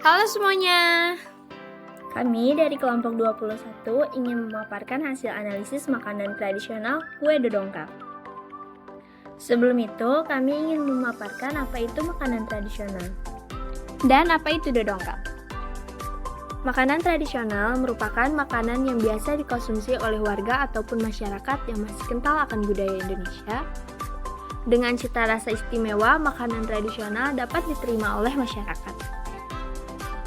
Halo semuanya. Kami dari kelompok 21 ingin memaparkan hasil analisis makanan tradisional kue dodongkal. Sebelum itu, kami ingin memaparkan apa itu makanan tradisional. Dan apa itu dodongkal? Makanan tradisional merupakan makanan yang biasa dikonsumsi oleh warga ataupun masyarakat yang masih kental akan budaya Indonesia. Dengan cita rasa istimewa, makanan tradisional dapat diterima oleh masyarakat.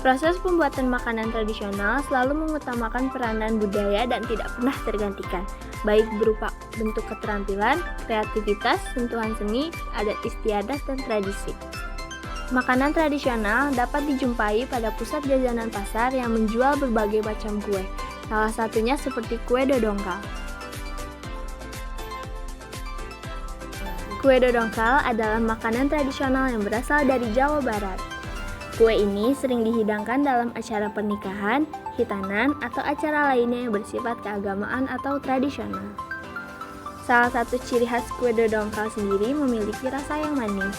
Proses pembuatan makanan tradisional selalu mengutamakan peranan budaya dan tidak pernah tergantikan, baik berupa bentuk keterampilan, kreativitas, sentuhan seni, adat istiadat, dan tradisi. Makanan tradisional dapat dijumpai pada pusat jajanan pasar yang menjual berbagai macam kue, salah satunya seperti kue dodongkal. Kue dodongkal adalah makanan tradisional yang berasal dari Jawa Barat. Kue ini sering dihidangkan dalam acara pernikahan, hitanan, atau acara lainnya yang bersifat keagamaan atau tradisional. Salah satu ciri khas kue dodongkal sendiri memiliki rasa yang manis.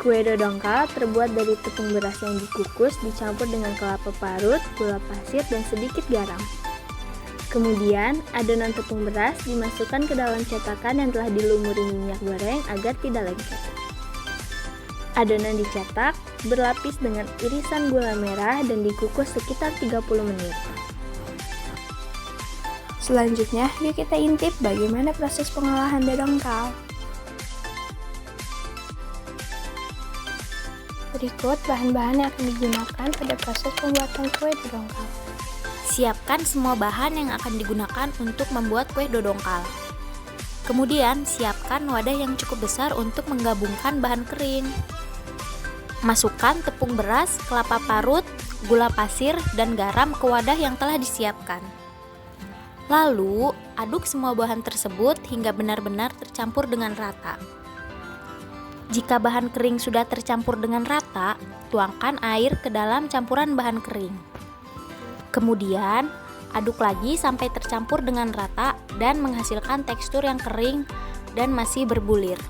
Kue dodongkal terbuat dari tepung beras yang dikukus dicampur dengan kelapa parut, gula pasir, dan sedikit garam. Kemudian, adonan tepung beras dimasukkan ke dalam cetakan yang telah dilumuri minyak goreng agar tidak lengket. Adonan dicetak, berlapis dengan irisan gula merah dan dikukus sekitar 30 menit. Selanjutnya, yuk kita intip bagaimana proses pengolahan dodongkal. Berikut bahan-bahan yang akan digunakan pada proses pembuatan kue dodongkal. Siapkan semua bahan yang akan digunakan untuk membuat kue dodongkal. Kemudian, siapkan wadah yang cukup besar untuk menggabungkan bahan kering. Masukkan tepung beras, kelapa parut, gula pasir, dan garam ke wadah yang telah disiapkan. Lalu, aduk semua bahan tersebut hingga benar-benar tercampur dengan rata. Jika bahan kering sudah tercampur dengan rata, tuangkan air ke dalam campuran bahan kering. Kemudian, aduk lagi sampai tercampur dengan rata dan menghasilkan tekstur yang kering dan masih berbulir.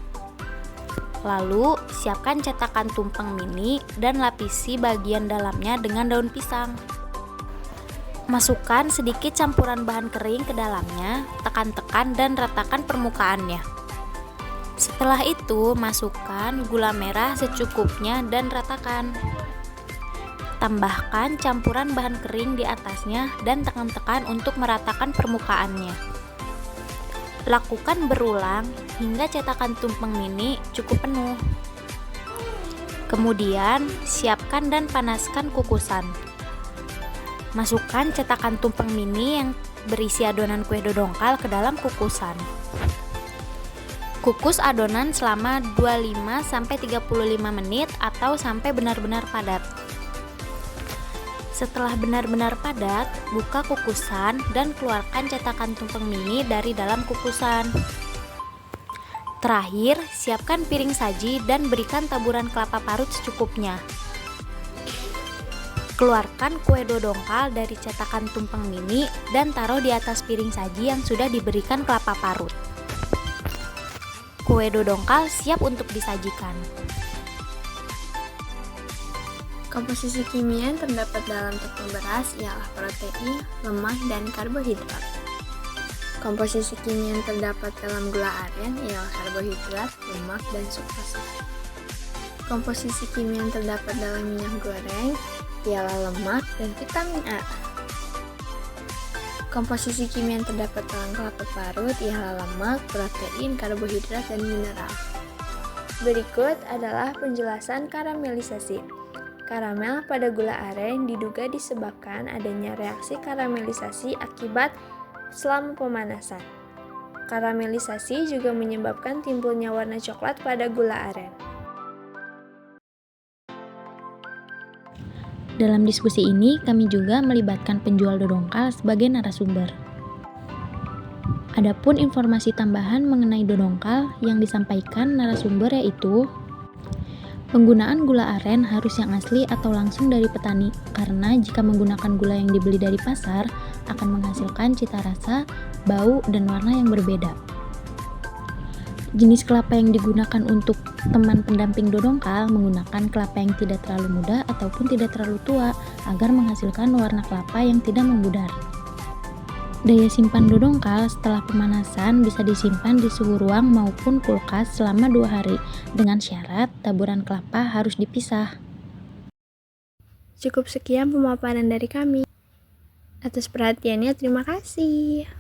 Lalu, siapkan cetakan tumpeng mini dan lapisi bagian dalamnya dengan daun pisang. Masukkan sedikit campuran bahan kering ke dalamnya, tekan-tekan dan ratakan permukaannya. Setelah itu, masukkan gula merah secukupnya dan ratakan. Tambahkan campuran bahan kering di atasnya dan tekan-tekan untuk meratakan permukaannya. Lakukan berulang hingga cetakan tumpeng mini cukup penuh. Kemudian, siapkan dan panaskan kukusan. Masukkan cetakan tumpeng mini yang berisi adonan kue dodongkal ke dalam kukusan. Kukus adonan selama 25-35 menit atau sampai benar-benar padat. Setelah benar-benar padat, buka kukusan dan keluarkan cetakan tumpeng mini dari dalam kukusan. Terakhir, siapkan piring saji dan berikan taburan kelapa parut secukupnya. Keluarkan kue dodongkal dari cetakan tumpeng mini dan taruh di atas piring saji yang sudah diberikan kelapa parut. Kue dodongkal siap untuk disajikan. Komposisi kimia yang terdapat dalam tepung beras ialah protein, lemak, dan karbohidrat. Komposisi kimia yang terdapat dalam gula aren ialah karbohidrat, lemak, dan sukrosa. Komposisi kimia yang terdapat dalam minyak goreng ialah lemak dan vitamin A. Komposisi kimia yang terdapat dalam kelapa parut ialah lemak, protein, karbohidrat, dan mineral. Berikut adalah penjelasan karamelisasi. Karamel pada gula aren diduga disebabkan adanya reaksi karamelisasi akibat selama pemanasan. Karamelisasi juga menyebabkan timbulnya warna coklat pada gula aren. Dalam diskusi ini, kami juga melibatkan penjual dodongkal sebagai narasumber. Adapun informasi tambahan mengenai dodongkal yang disampaikan narasumber yaitu penggunaan gula aren harus yang asli atau langsung dari petani, karena jika menggunakan gula yang dibeli dari pasar akan menghasilkan cita rasa, bau, dan warna yang berbeda. Jenis kelapa yang digunakan untuk teman pendamping dodongkal menggunakan kelapa yang tidak terlalu muda ataupun tidak terlalu tua agar menghasilkan warna kelapa yang tidak membudar. Daya simpan dodongkal setelah pemanasan bisa disimpan di suhu ruang maupun kulkas selama 2 hari dengan syarat taburan kelapa harus dipisah. Cukup sekian pemaparan dari kami. Atas perhatiannya terima kasih.